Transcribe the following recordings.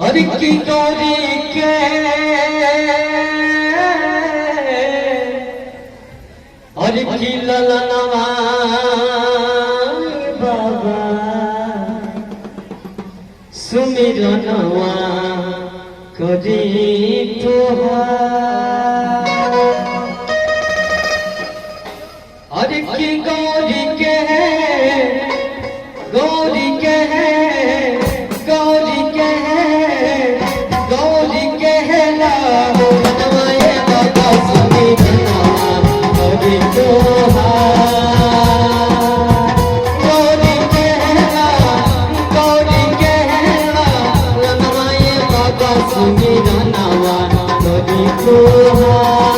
हरि की गौरी के हरि की ललनवा बाबा सुमिरनवा करी तोहार हरि की गौरी के गौरी के गौरी के गौरी के लाओ नवाए बाबा सुमिरनवा करी तोहार गौरी के गौरी के नवाए बाबा सुमिरनवा करी तोहार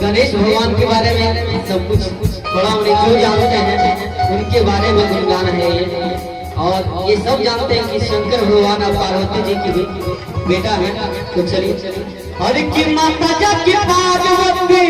गणेश भगवान के बारे में सब कुछ थोड़ा उन्हें जो जानते हैं उनके बारे में गुणगान है ये। और ये सब जानते हैं कि शंकर भगवान और पार्वती जी की भी बेटा है। तो चलिए हर की माता जा की पार्वती